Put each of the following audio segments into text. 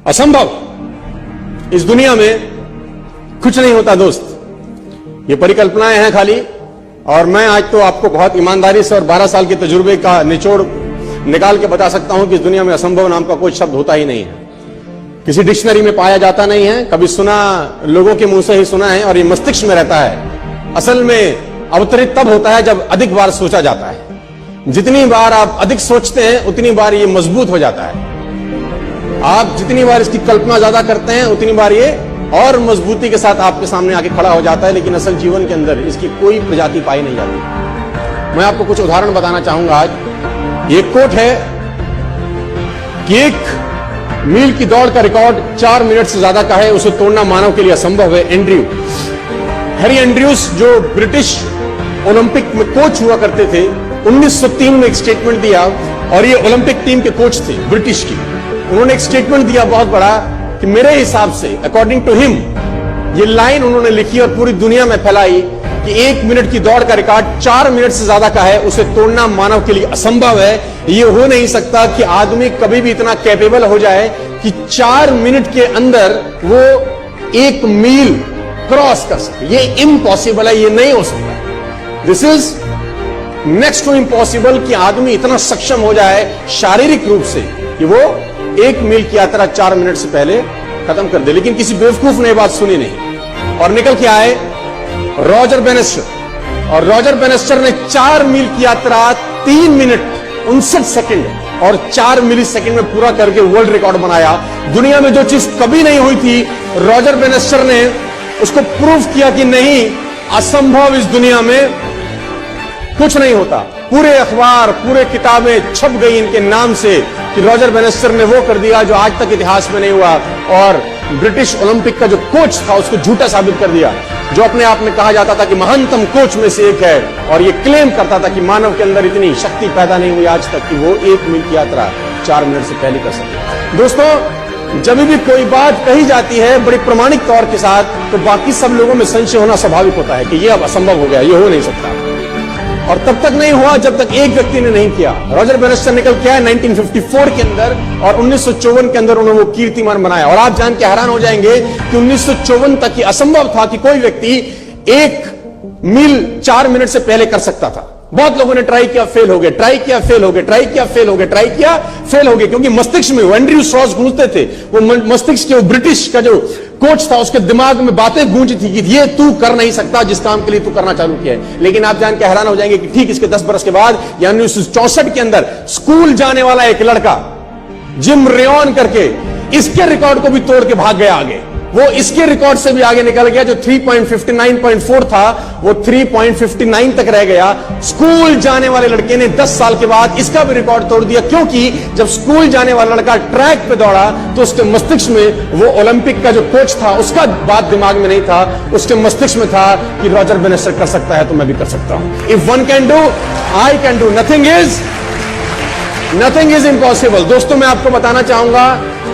असंभव, इस दुनिया में कुछ नहीं होता दोस्त, ये परिकल्पनाएं हैं खाली। और मैं आज तो आपको बहुत ईमानदारी से और 12 साल के तजुर्बे का निचोड़ निकाल के बता सकता हूं कि इस दुनिया में असंभव नाम का कोई शब्द होता ही नहीं है, किसी डिक्शनरी में पाया जाता नहीं है, कभी सुना लोगों के मुंह से ही सुना है और ये मस्तिष्क में रहता है। असल में अवतरित तब होता है जब अधिक बार सोचा जाता है। जितनी बार आप अधिक सोचते हैं उतनी बार ये मजबूत हो जाता है। आप जितनी बार इसकी कल्पना ज्यादा करते हैं उतनी बार ये और मजबूती के साथ आपके सामने आके खड़ा हो जाता है। लेकिन असल जीवन के अंदर इसकी कोई प्रजाति पाई नहीं जाती। मैं आपको कुछ उदाहरण बताना चाहूंगा आज। एक कोट है कि 1 मील की दौड़ का रिकॉर्ड 4 मिनट से ज्यादा का है, उसे तोड़ना मानव के लिए असंभव है। हैरी एंड्रयूज जो ब्रिटिश ओलंपिक में कोच हुआ करते थे, 1903 में एक स्टेटमेंट दिया, और ये ओलंपिक टीम के कोच थे ब्रिटिश की। उन्होंने एक स्टेटमेंट दिया बहुत बड़ा कि मेरे हिसाब से, अकॉर्डिंग टू हिम, ये लाइन उन्होंने लिखी और पूरी दुनिया में फैलाई कि 1 मिनट की दौड़ का रिकॉर्ड 4 मिनट से ज्यादा का है, उसे तोड़ना मानव के लिए असंभव है। ये हो नहीं सकता कि आदमी कभी भी इतना कैपेबल हो जाए कि 4 मिनट के अंदर वो 1 मील क्रॉस कर सके। ये इम्पॉसिबल है, ये नहीं हो सकता। This is next to impossible कि आदमी इतना सक्षम हो जाए शारीरिक रूप से कि वो 1 मील की यात्रा 4 मिनट से पहले खत्म कर दे। लेकिन किसी बेवकूफ ने बात सुनी नहीं और निकल के आए रॉजर बेनेस्टर, और रॉजर बेनेस्टर ने 4 मील की यात्रा 3 मिनट 59 सेकंड और 4 मिली सेकंड में पूरा करके वर्ल्ड रिकॉर्ड बनाया। दुनिया में जो चीज कभी नहीं हुई थी, रॉजर बेनेस्टर ने उसको प्रूव किया कि नहीं, असंभव इस दुनिया में कुछ नहीं होता। पूरे अखबार, पूरे किताबें छप गई इनके नाम से कि रॉजर बेनेस्टर ने वो कर दिया जो आज तक इतिहास में नहीं हुआ, और ब्रिटिश ओलंपिक का जो कोच था उसको झूठा साबित कर दिया, जो अपने आप में कहा जाता था कि महानतम कोच में से एक है, और ये क्लेम करता था कि मानव के अंदर इतनी शक्ति पैदा नहीं हुई आज तक कि वो 1 मील की यात्रा 4 मिनट से पहले कर सके। दोस्तों, जब भी कोई बात कही जाती है बड़े प्रमाणिक तौर के साथ, तो बाकी सब लोगों में संशय होना स्वाभाविक होता है कि ये अब असंभव हो गया, ये हो नहीं सकता। और तब तक नहीं हुआ जब तक एक व्यक्ति ने नहीं किया। रॉजर बेनेस्टर निकल के आया 1954 के अंदर, और 1954 के अंदर उन्होंने वो कीर्तिमान बनाया। और आप जान के हैरान हो जाएंगे कि 1954 तक ये असंभव था कि कोई व्यक्ति 1 मील 4 मिनट से पहले कर सकता था। बहुत लोगों ने ट्राई किया, फेल हो गए, ट्राई किया, फेल हो गए, ट्राई किया, फेल हो गए, ट्राई किया, फेल हो गए, क्योंकि मस्तिष्क में एंड्रयू स्ट्रॉस गूंजते थे। वो मस्तिष्क के, वो ब्रिटिश का जो कोच था, उसके दिमाग में बातें गूंजी थी कि ये तू कर नहीं सकता जिस काम के लिए तू करना चालू किया है। लेकिन आप जान के हैरान हो जाएंगे कि ठीक इसके 10 बरस के बाद, यानी 1964 के अंदर, स्कूल जाने वाला एक लड़का जिम रेयन करके इसके रिकॉर्ड को भी तोड़ के भाग गया आगे। वो इसके रिकॉर्ड से भी आगे निकल गया, जो 3.59.4 था वो 3.59 तक रह गया। स्कूल जाने वाले लड़के ने 10 साल के बाद इसका भी रिकॉर्ड तोड़ दिया, क्योंकि जब स्कूल जाने वाला लड़का ट्रैक पे दौड़ा तो उसके मस्तिष्क में वो ओलंपिक का जो कोच था उसका बात दिमाग में नहीं था, उसके मस्तिष्क में था कि रॉजर बेनेस्टर कर सकता है तो मैं भी कर सकता हूं। If one can do, I can do. Nothing is impossible. दोस्तों, मैं आपको बताना चाहूंगा,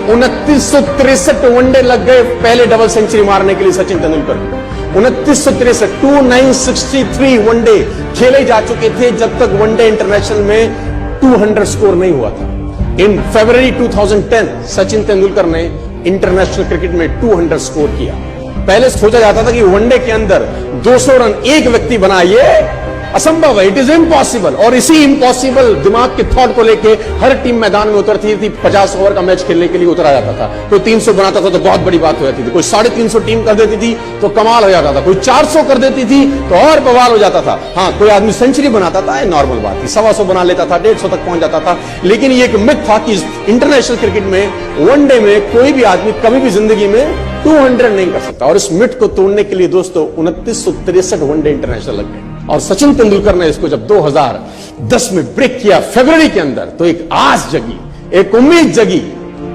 2963 वनडे लग गए पहले डबल सेंचुरी मारने के लिए सचिन तेंदुलकर को। 2963, 2963 वनडे खेले जा चुके थे जब तक वनडे इंटरनेशनल में 200 स्कोर नहीं हुआ था। इन फरवरी 2010 सचिन तेंदुलकर ने इंटरनेशनल क्रिकेट में 200 स्कोर किया। पहले सोचा जाता था कि वनडे के अंदर 200 रन एक व्यक्ति बनाए, ये असंभव है, इट इज इम्पॉसिबल। और इसी इम्पॉसिबल दिमाग के थॉट को लेके हर टीम मैदान में उतरती थी। 50 ओवर का मैच खेलने के लिए उतरा जाता था। कोई 300 बनाता था तो बहुत बड़ी बात हो जाती थी, कोई 350 टीम कर देती थी तो कमाल हो जाता था, कोई 400 कर देती थी तो और बवाल हो जाता था। हाँ, कोई आदमी सेंचुरी बनाता था, नॉर्मल बात थी, 125 बना लेता था, 150 तक पहुंच जाता था। लेकिन ये एक मिथ था कि इंटरनेशनल क्रिकेट में वनडे में कोई भी आदमी कभी भी जिंदगी में 200 नहीं कर सकता। और इस मिथ को तोड़ने के लिए दोस्तों 2963 वनडे इंटरनेशनल लग गए। और सचिन तेंदुलकर ने इसको जब 2010 में ब्रेक किया फरवरी के अंदर, तो एक आस जगी, एक उम्मीद जगी।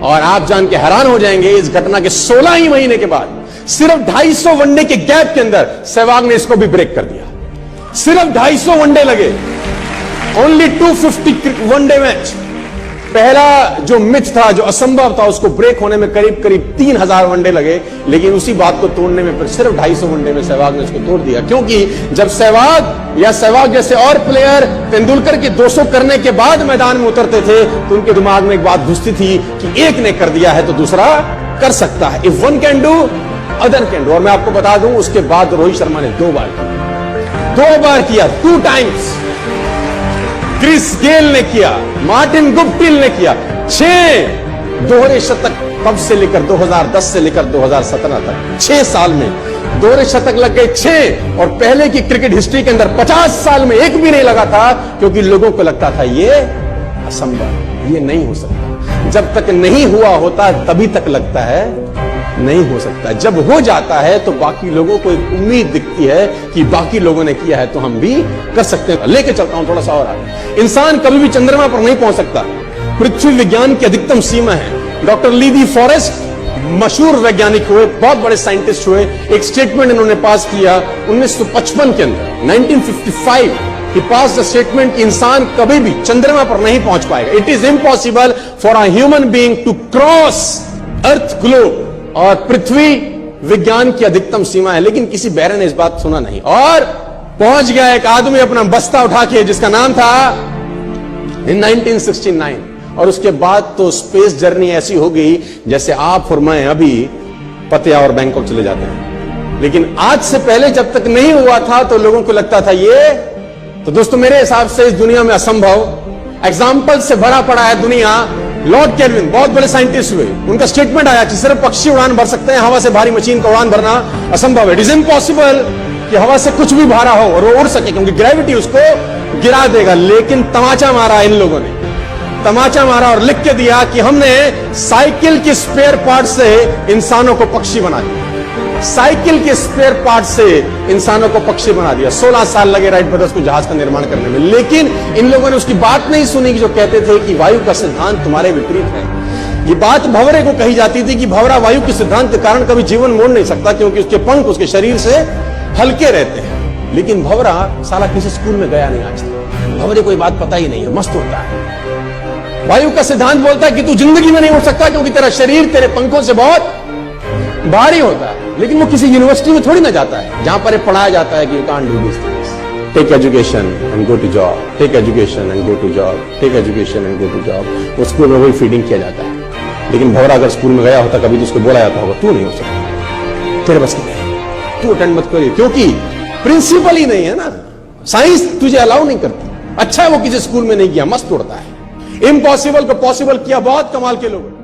और आप जान के हैरान हो जाएंगे, इस घटना के 16 ही महीने के बाद, सिर्फ 250 वनडे के गैप के अंदर सहवाग ने इसको भी ब्रेक कर दिया। सिर्फ 250 वनडे लगे, ओनली 250 वनडे मैच, पहला जो मिथ था, जो असंभव था, उसको ब्रेक होने में करीब करीब 3000 वनडे लगे, लेकिन उसी बात को तोड़ने में फिर सिर्फ 250 वनडे में सहवाग ने उसको तोड़ दिया। क्योंकि जब सहवाग या सहवाग जैसे और प्लेयर तेंदुलकर के 200 करने के बाद मैदान में उतरते थे तो उनके दिमाग में एक बात घुसती थी कि एक ने कर दिया है तो दूसरा कर सकता है। If one can do other can do. और मैं आपको बता दूं, उसके बाद रोहित शर्मा ने 2 बार किया, 2 टाइम्स। क्रिस गेल ने किया, मार्टिन गुप्टिल ने किया। 6 दोहरे शतक तब से लेकर 2010 से लेकर 2017 तक 6 साल में दोहरे शतक लग गए 6। और पहले की क्रिकेट हिस्ट्री के अंदर 50 साल में एक भी नहीं लगा था, क्योंकि लोगों को लगता था ये असंभव, ये नहीं हो सकता। जब तक नहीं हुआ होता तभी तक लगता है नहीं हो सकता। जब हो जाता है तो बाकी लोगों को एक उम्मीद दिखती है कि बाकी लोगों ने किया है तो हम भी कर सकते हैं। लेके चलता हूं थोड़ा सा और आगे। इंसान कभी भी चंद्रमा पर नहीं पहुंच सकता। पृथ्वी विज्ञान की अधिकतम सीमा है। डॉक्टर लीवी फॉरेस्ट मशहूर वैज्ञानिक हुए, बहुत बड़े साइंटिस्ट हुए। एक स्टेटमेंट इन्होंने पास किया 1955 के अंदर, 1955 ही पास द स्टेटमेंट कि इंसान कभी भी चंद्रमा पर नहीं पहुंच पाएगा। It is impossible for a human being to cross earth globe. और पृथ्वी विज्ञान की अधिकतम सीमा है, लेकिन किसी बैरन ने इस बात सुना नहीं और पहुंच गया एक आदमी अपना बस्ता उठा के, जिसका नाम था इन 1969। और उसके बाद तो स्पेस जर्नी ऐसी हो गई जैसे आप और मैं अभी पतिया और बैंकॉक चले जाते हैं। लेकिन आज से पहले जब तक नहीं हुआ था तो लोगों को लगता था ये तो दोस्तों मेरे हिसाब से इस दुनिया में असंभव। एग्जाम्पल से भरा पड़ा है दुनिया। लॉर्ड केल्विन बहुत बड़े साइंटिस्ट हुए, उनका स्टेटमेंट आया कि सिर्फ पक्षी उड़ान भर सकते हैं, हवा से भारी मशीन का उड़ान भरना असंभव है। इट इज इम्पॉसिबल कि हवा से कुछ भी भारा हो और वो उड़ सके, क्योंकि ग्रेविटी उसको गिरा देगा। लेकिन तमाचा मारा इन लोगों ने, तमाचा मारा और लिख के दिया कि हमने साइकिल के स्पेयर पार्ट से इंसानों को पक्षी बना दिया। साइकिल के स्पेयर पार्ट से इंसानों को पक्षी बना दिया। 16 साल लगे राइट ब्रदर्स को जहाज का निर्माण करने में, लेकिन इन लोगों ने उसकी बात नहीं सुनी कि जो कहते थे कि वायु का सिद्धांत तुम्हारे विपरीत है। ये बात भंवरे को कही जाती थी कि भंवरा वायु के सिद्धांत के कारण कभी जीवन मोड़ नहीं सकता, क्योंकि उसके पंख उसके शरीर से हल्के रहते हैं। लेकिन भंवरा साला किसी स्कूल में गया नहीं आज तक, भंवरे को ये बात पता ही नहीं है, मस्त होता है। वायु का सिद्धांत बोलता है कि तू जिंदगी में नहीं उड़ सकता, क्योंकि तेरा शरीर तेरे पंखों से बहुत भारी होता है। लेकिन वो किसी यूनिवर्सिटी में थोड़ी ना जाता है जहां पर पढ़ाया जाता है कि you can't do this things. Take education and go to job, take education and go to job, take education and go to job. वो स्कूल में वही फीडिंग किया जाता है। लेकिन भंवरा अगर स्कूल में गया होता कभी तो उसको बोला जाता होगा तू नहीं हो सकता, तेरे बस की नहीं, तू अटेंड मत करिए, क्योंकि प्रिंसिपल ही नहीं है ना। साइंस तुझे अलाउ नहीं करती। अच्छा है वो किसी स्कूल में नहीं किया, मस्त उड़ता है। इम्पॉसिबल को पॉसिबल किया बहुत कमाल के लोग।